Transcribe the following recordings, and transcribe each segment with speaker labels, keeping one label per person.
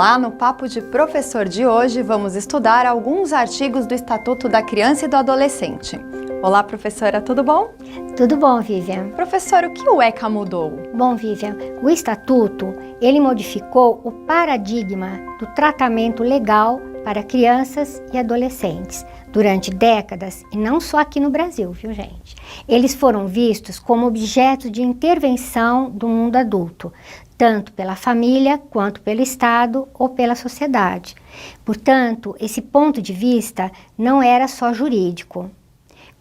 Speaker 1: Olá, no Papo de Professor de hoje vamos estudar alguns artigos do Estatuto da Criança e do Adolescente. Olá, professora, tudo bom?
Speaker 2: Tudo bom, Vivian.
Speaker 1: Professor, o que o ECA mudou?
Speaker 2: Bom, Vivian, o Estatuto, ele modificou o paradigma do tratamento legal para crianças e adolescentes durante décadas, e não só aqui no Brasil, viu, gente? Eles foram vistos como objetos de intervenção do mundo adulto, tanto pela família, quanto pelo Estado ou pela sociedade. Portanto, esse ponto de vista não era só jurídico.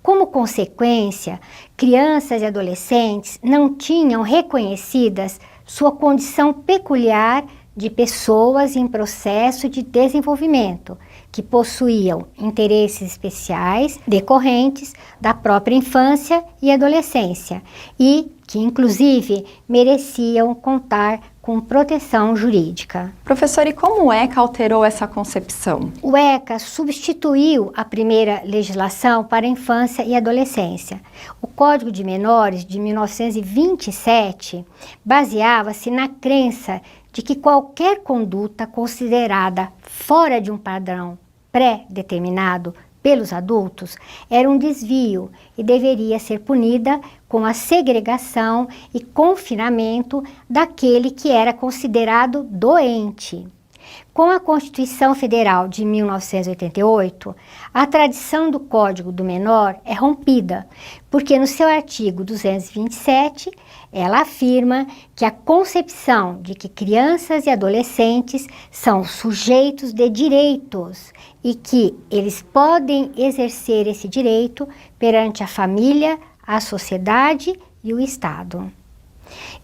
Speaker 2: Como consequência, crianças e adolescentes não tinham reconhecidas sua condição peculiar de pessoas em processo de desenvolvimento, que possuíam interesses especiais decorrentes da própria infância e adolescência e que, inclusive, mereciam contar com proteção jurídica.
Speaker 1: Professor, e como o ECA alterou essa concepção?
Speaker 2: O ECA substituiu a primeira legislação para a infância e adolescência. O Código de Menores de 1927 baseava-se na crença de que qualquer conduta considerada fora de um padrão pré-determinado pelos adultos era um desvio e deveria ser punida com a segregação e confinamento daquele que era considerado doente. Com a Constituição Federal de 1988, a tradição do Código do Menor é rompida, porque no seu artigo 227, ela afirma que a concepção de que crianças e adolescentes são sujeitos de direitos e que eles podem exercer esse direito perante a família, a sociedade e o Estado.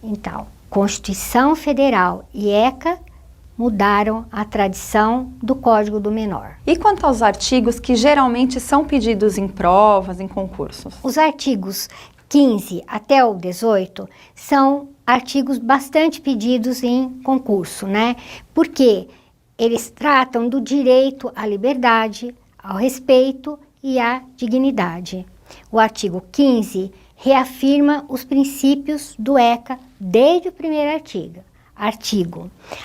Speaker 2: Então, Constituição Federal e ECA mudaram a tradição do Código do Menor.
Speaker 1: E quanto aos artigos que geralmente são pedidos em provas, em concursos?
Speaker 2: Os artigos 15 até o 18 são artigos bastante pedidos em concurso, né? Porque eles tratam do direito à liberdade, ao respeito e à dignidade. O artigo 15 reafirma os princípios do ECA desde o primeiro artigo.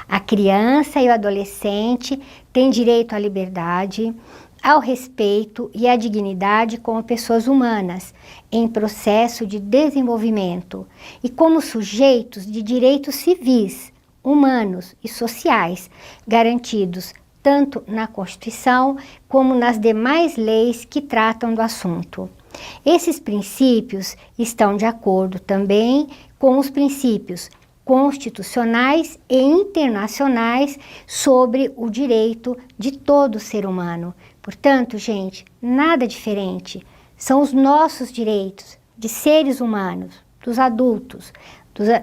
Speaker 2: A criança e o adolescente têm direito à liberdade, ao respeito e à dignidade como pessoas humanas em processo de desenvolvimento e como sujeitos de direitos civis, humanos e sociais garantidos tanto na Constituição como nas demais leis que tratam do assunto. Esses princípios estão de acordo também com os princípios constitucionais e internacionais sobre o direito de todo ser humano. Portanto, gente, nada diferente. São os nossos direitos de seres humanos, dos adultos,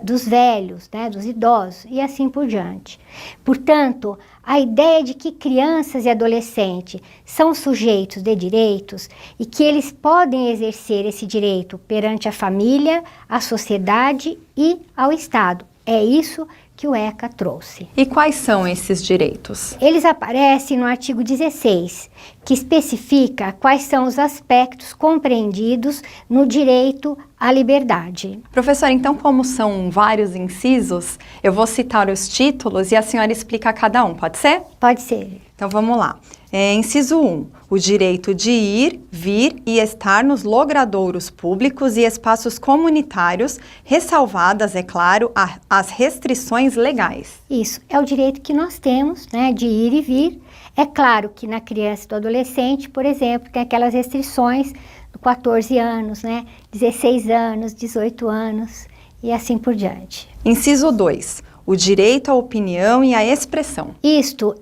Speaker 2: dos velhos, né, dos idosos e assim por diante. Portanto, a ideia de que crianças e adolescentes são sujeitos de direitos e que eles podem exercer esse direito perante a família, a sociedade e ao Estado. É isso que o ECA trouxe.
Speaker 1: E quais são esses direitos?
Speaker 2: Eles aparecem no artigo 16, que especifica quais são os aspectos compreendidos no direito à liberdade.
Speaker 1: Professora, então como são vários incisos, eu vou citar os títulos e a senhora explica cada um, pode ser?
Speaker 2: Pode ser.
Speaker 1: Então vamos lá. Inciso 1, o direito de ir, vir e estar nos logradouros públicos e espaços comunitários, ressalvadas, é claro, as restrições legais.
Speaker 2: Isso, é o direito que nós temos, né, de ir e vir. É claro que na criança e do adolescente, por exemplo, tem aquelas restrições do 14 anos, né, 16 anos, 18 anos e assim por diante.
Speaker 1: Inciso 2. O direito à opinião e à expressão.
Speaker 2: Isso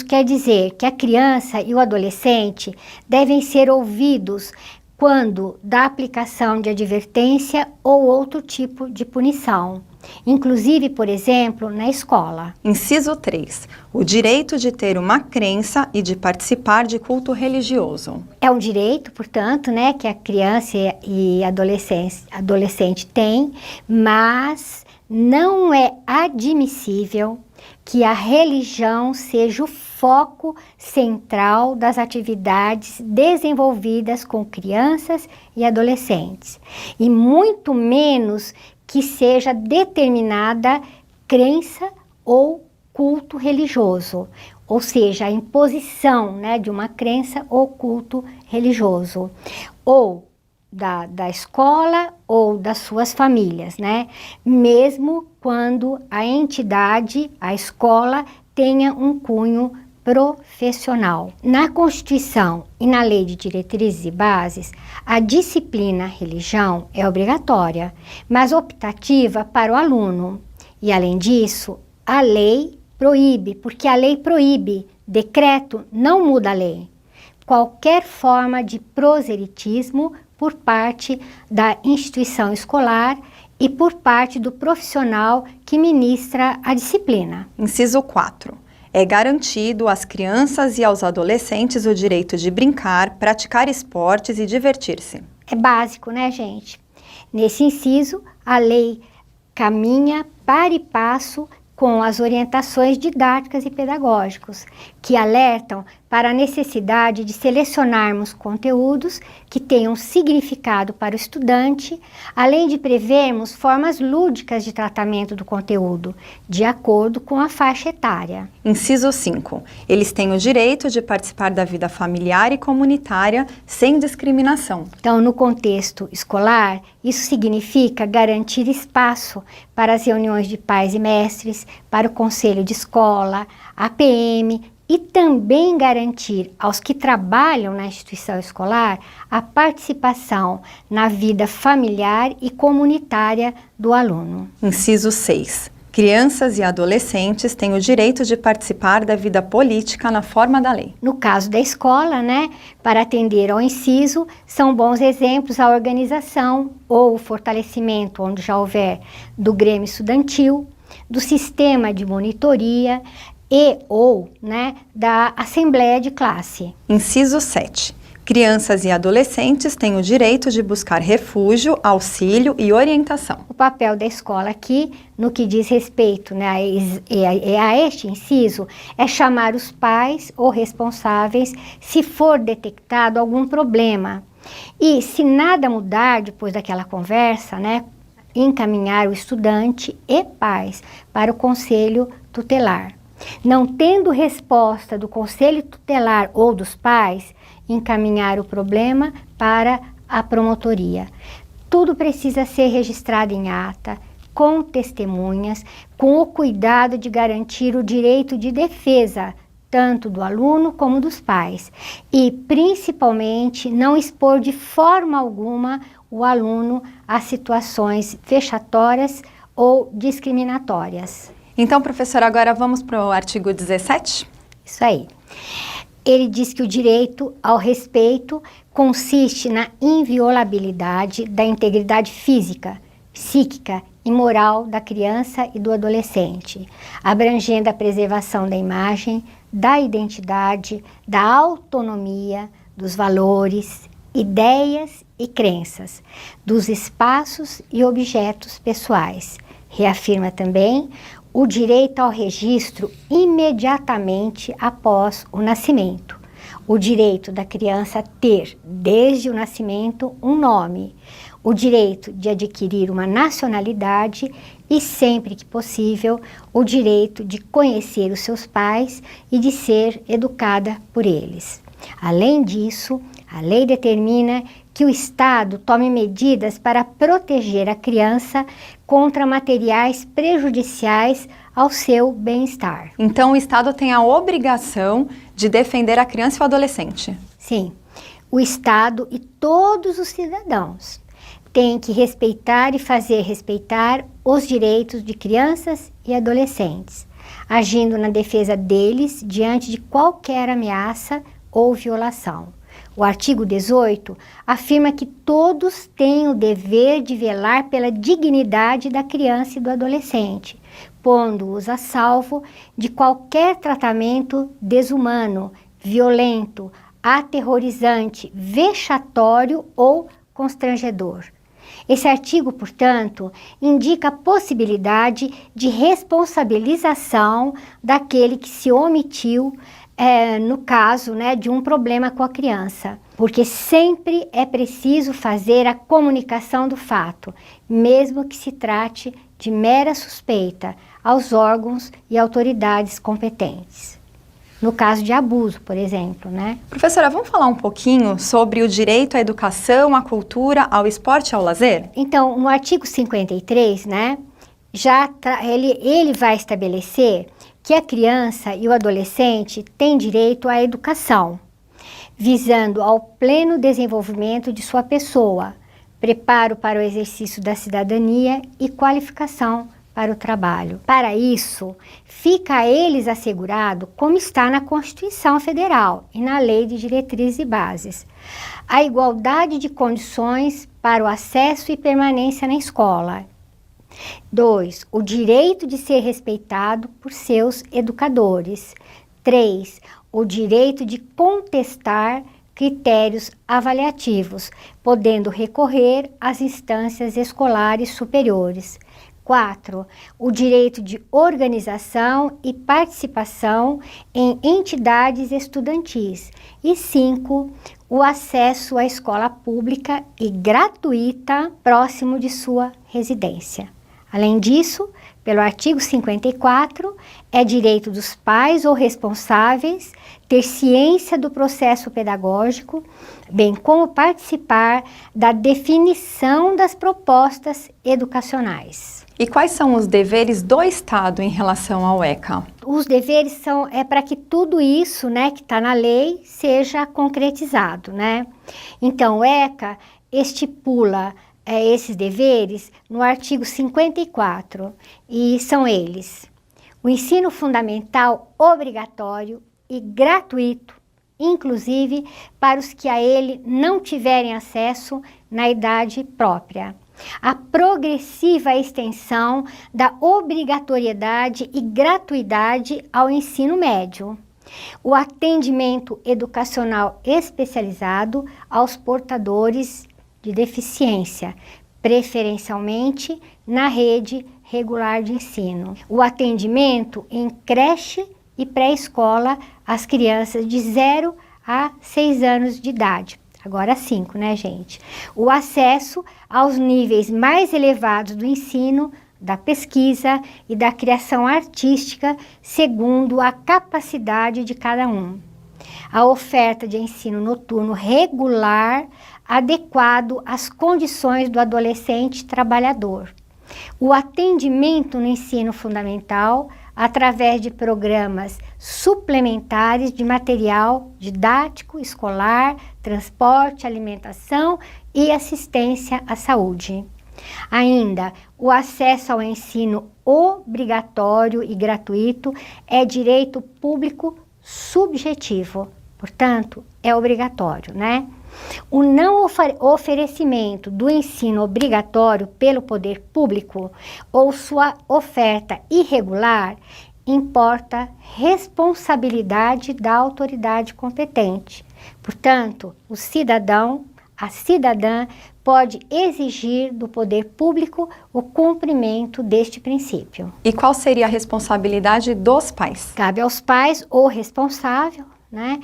Speaker 2: quer dizer que a criança e o adolescente devem ser ouvidos quando da aplicação de advertência ou outro tipo de punição, inclusive, por exemplo, na escola.
Speaker 1: Inciso 3. O direito de ter uma crença e de participar de culto religioso.
Speaker 2: É um direito, portanto, né, que a criança e adolescente tem, mas não é admissível que a religião seja o foco central das atividades desenvolvidas com crianças e adolescentes, e muito menos que seja determinada crença ou culto religioso, ou seja, a imposição, né, de uma crença ou culto religioso, ou da escola ou das suas famílias, né? Mesmo quando a entidade, a escola, tenha um cunho profissional. Na Constituição e na Lei de Diretrizes e Bases, a disciplina religião é obrigatória, mas optativa para o aluno. E, além disso, a lei proíbe, porque a lei proíbe, decreto não muda a lei. Qualquer forma de proselitismo por parte da instituição escolar e por parte do profissional que ministra a disciplina.
Speaker 1: Inciso 4. É garantido às crianças e aos adolescentes o direito de brincar, praticar esportes e divertir-se.
Speaker 2: É básico, né, gente? Nesse inciso, a lei caminha para e passo com as orientações didáticas e pedagógicos, que alertam para a necessidade de selecionarmos conteúdos que tenham significado para o estudante, além de prevermos formas lúdicas de tratamento do conteúdo, de acordo com a faixa etária.
Speaker 1: Inciso 5. Eles têm o direito de participar da vida familiar e comunitária sem discriminação.
Speaker 2: Então, no contexto escolar, isso significa garantir espaço para as reuniões de pais e mestres, para o conselho de escola, a PM, e também garantir aos que trabalham na instituição escolar a participação na vida familiar e comunitária do aluno.
Speaker 1: Inciso 6. Crianças e adolescentes têm o direito de participar da vida política na forma da lei.
Speaker 2: No caso da escola, né, para atender ao inciso, são bons exemplos a organização ou o fortalecimento, onde já houver, do Grêmio Estudantil, do sistema de monitoria e ou, né, da assembleia de classe.
Speaker 1: Inciso 7. Crianças e adolescentes têm o direito de buscar refúgio, auxílio e orientação.
Speaker 2: O papel da escola aqui, no que diz respeito, né, a este inciso, é chamar os pais ou responsáveis se for detectado algum problema. E se nada mudar depois daquela conversa, né, encaminhar o estudante e pais para o conselho tutelar. Não tendo resposta do conselho tutelar ou dos pais, encaminhar o problema para a promotoria. Tudo precisa ser registrado em ata, com testemunhas, com o cuidado de garantir o direito de defesa, tanto do aluno como dos pais. E, principalmente, não expor de forma alguma o aluno a situações vexatórias ou discriminatórias.
Speaker 1: Então, professora, agora vamos para o artigo 17?
Speaker 2: Isso aí. Ele diz que o direito ao respeito consiste na inviolabilidade da integridade física, psíquica e moral da criança e do adolescente, abrangendo a preservação da imagem, da identidade, da autonomia, dos valores, ideias e crenças, dos espaços e objetos pessoais. Reafirma também o direito ao registro imediatamente após o nascimento, o direito da criança ter, desde o nascimento, um nome, o direito de adquirir uma nacionalidade e, sempre que possível, o direito de conhecer os seus pais e de ser educada por eles. Além disso, a lei determina que o Estado tome medidas para proteger a criança contra materiais prejudiciais ao seu bem-estar.
Speaker 1: Então, o Estado tem a obrigação de defender a criança e o adolescente.
Speaker 2: Sim, o Estado e todos os cidadãos têm que respeitar e fazer respeitar os direitos de crianças e adolescentes, agindo na defesa deles diante de qualquer ameaça ou violação. O artigo 18 afirma que todos têm o dever de velar pela dignidade da criança e do adolescente, pondo-os a salvo de qualquer tratamento desumano, violento, aterrorizante, vexatório ou constrangedor. Esse artigo, portanto, indica a possibilidade de responsabilização daquele que se omitiu no caso, né, de um problema com a criança, porque sempre é preciso fazer a comunicação do fato, mesmo que se trate de mera suspeita aos órgãos e autoridades competentes. No caso de abuso, por exemplo, né?
Speaker 1: Professora, vamos falar um pouquinho sobre o direito à educação, à cultura, ao esporte e ao lazer?
Speaker 2: Então, no artigo 53, né, ele vai estabelecer que a criança e o adolescente têm direito à educação, visando ao pleno desenvolvimento de sua pessoa, preparo para o exercício da cidadania e qualificação para o trabalho. Para isso, fica a eles assegurado, como está na Constituição Federal e na Lei de Diretrizes e Bases, a igualdade de condições para o acesso e permanência na escola. 2. O direito de ser respeitado por seus educadores. 3. O direito de contestar critérios avaliativos, podendo recorrer às instâncias escolares superiores. 4. O direito de organização e participação em entidades estudantis. E 5. O acesso à escola pública e gratuita próximo de sua residência. Além disso, pelo artigo 54, é direito dos pais ou responsáveis ter ciência do processo pedagógico, bem como participar da definição das propostas educacionais.
Speaker 1: E quais são os deveres do Estado em relação ao ECA?
Speaker 2: Os deveres são para que tudo isso, né, que está na lei, seja concretizado, né? Então, o ECA estipula esses deveres no artigo 54, e são eles: o ensino fundamental obrigatório e gratuito, inclusive para os que a ele não tiverem acesso na idade própria. A progressiva extensão da obrigatoriedade e gratuidade ao ensino médio. O atendimento educacional especializado aos portadores de deficiência, preferencialmente na rede regular de ensino. O atendimento em creche e pré-escola às crianças de 0 a 6 anos de idade. Agora 5, né, gente? O acesso aos níveis mais elevados do ensino, da pesquisa e da criação artística, segundo a capacidade de cada um. A oferta de ensino noturno regular, adequado às condições do adolescente trabalhador. O atendimento no ensino fundamental, através de programas suplementares de material didático, escolar, transporte, alimentação e assistência à saúde. Ainda, o acesso ao ensino obrigatório e gratuito é direito público subjetivo, portanto, é obrigatório, né? O não oferecimento do ensino obrigatório pelo poder público ou sua oferta irregular importa responsabilidade da autoridade competente. Portanto, o cidadão, a cidadã, pode exigir do poder público o cumprimento deste princípio.
Speaker 1: E qual seria a responsabilidade dos pais?
Speaker 2: Cabe aos pais ou responsável, né?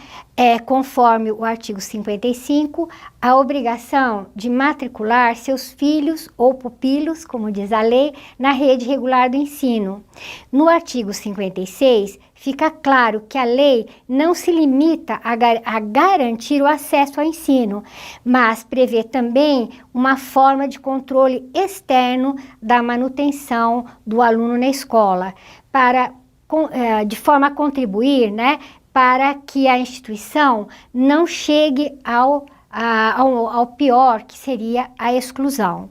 Speaker 2: Conforme o artigo 55, a obrigação de matricular seus filhos ou pupilos, como diz a lei, na rede regular do ensino. No artigo 56, fica claro que a lei não se limita a garantir o acesso ao ensino, mas prevê também uma forma de controle externo da manutenção do aluno na escola, de forma a contribuir, né, para que a instituição não chegue ao pior, que seria a exclusão.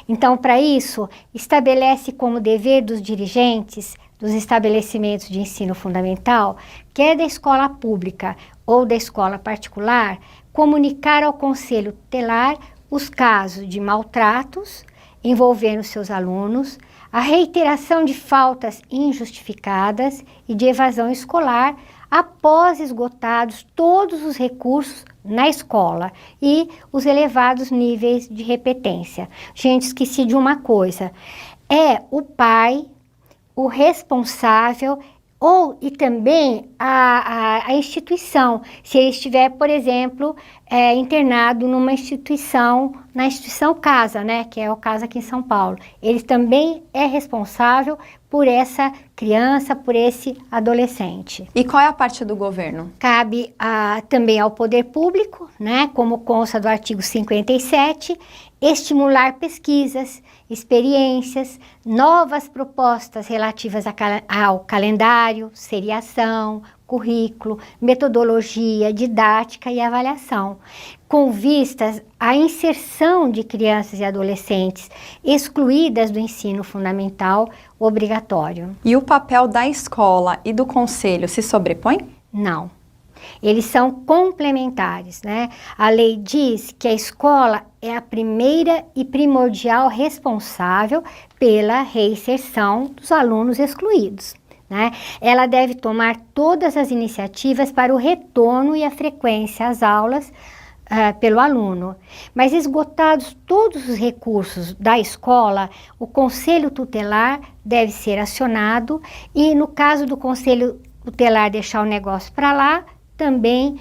Speaker 2: Então, para isso, estabelece como dever dos dirigentes dos estabelecimentos de ensino fundamental, quer da escola pública ou da escola particular, comunicar ao conselho tutelar os casos de maltratos envolvendo seus alunos, a reiteração de faltas injustificadas e de evasão escolar, após esgotados todos os recursos na escola e os elevados níveis de repetência. Gente, esqueci de uma coisa: é o pai, o responsável e também a instituição, se ele estiver, por exemplo, internado numa instituição na instituição Casa, né, que é o Casa aqui em São Paulo. Ele também é responsável por essa criança, por esse adolescente.
Speaker 1: E qual é a parte do governo?
Speaker 2: Cabe também ao poder público, né, como consta do artigo 57, estimular pesquisas, experiências, novas propostas relativas ao calendário, seriação, currículo, metodologia, didática e avaliação, com vistas à inserção de crianças e adolescentes excluídas do ensino fundamental obrigatório.
Speaker 1: E o papel da escola e do conselho se sobrepõe?
Speaker 2: Não. Eles são complementares, né? A lei diz que a escola é a primeira e primordial responsável pela reinserção dos alunos excluídos, né? Ela deve tomar todas as iniciativas para o retorno e a frequência às aulas pelo aluno. Mas esgotados todos os recursos da escola, o conselho tutelar deve ser acionado e, no caso do conselho tutelar deixar o negócio para lá, também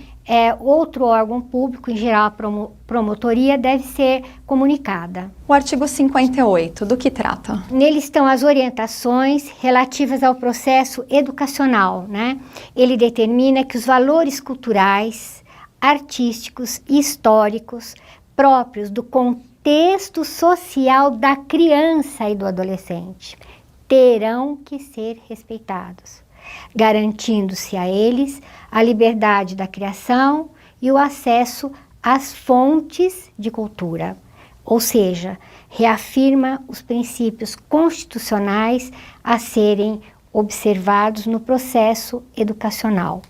Speaker 2: outro órgão público, em geral a promotoria, deve ser comunicada.
Speaker 1: O artigo 58, do que trata?
Speaker 2: Nele estão as orientações relativas ao processo educacional, né? Ele determina que os valores culturais, artísticos e históricos próprios do contexto social da criança e do adolescente terão que ser respeitados, garantindo-se a eles a liberdade da criação e o acesso às fontes de cultura, ou seja, reafirma os princípios constitucionais a serem observados no processo educacional.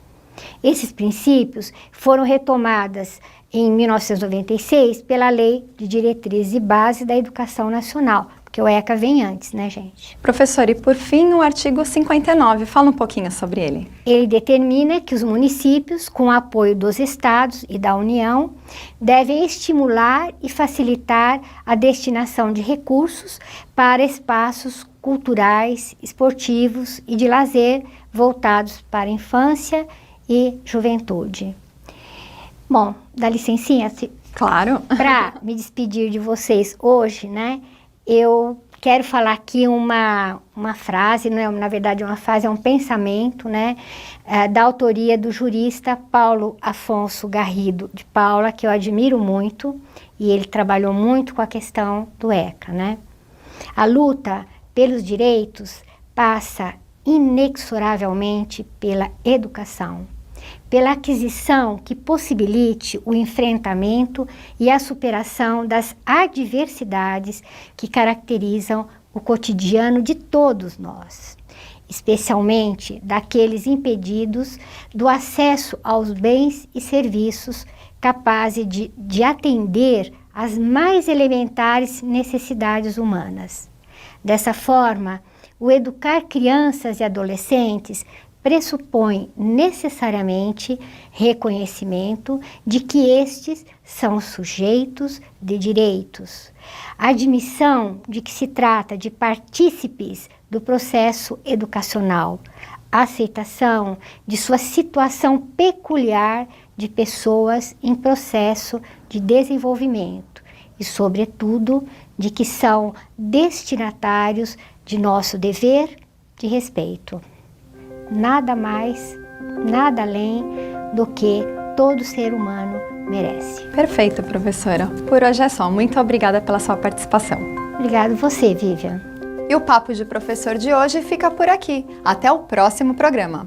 Speaker 2: Esses princípios foram retomados em 1996 pela Lei de Diretrizes e Base da Educação Nacional, porque o ECA vem antes, né, gente?
Speaker 1: Professor, e por fim o artigo 59, fala um pouquinho sobre ele.
Speaker 2: Ele determina que os municípios, com o apoio dos estados e da União, devem estimular e facilitar a destinação de recursos para espaços culturais, esportivos e de lazer voltados para a infância e juventude. Bom, dá licencinha?
Speaker 1: Claro.
Speaker 2: Para me despedir de vocês hoje, né, eu quero falar aqui uma frase, não é, na verdade uma frase, é um pensamento, né, da autoria do jurista Paulo Afonso Garrido de Paula, que eu admiro muito, e ele trabalhou muito com a questão do ECA, né. A luta pelos direitos passa inexoravelmente pela educação, pela aquisição que possibilite o enfrentamento e a superação das adversidades que caracterizam o cotidiano de todos nós, especialmente daqueles impedidos do acesso aos bens e serviços capazes de atender às mais elementares necessidades humanas. Dessa forma, o educar crianças e adolescentes pressupõe necessariamente reconhecimento de que estes são sujeitos de direitos, admissão de que se trata de partícipes do processo educacional, aceitação de sua situação peculiar de pessoas em processo de desenvolvimento e, sobretudo, de que são destinatários de nosso dever de respeito. Nada mais, nada além do que todo ser humano merece.
Speaker 1: Perfeito, professora. Por hoje é só. Muito obrigada pela sua participação.
Speaker 2: Obrigada você, Vivian.
Speaker 1: E o Papo de Professor de hoje fica por aqui. Até o próximo programa.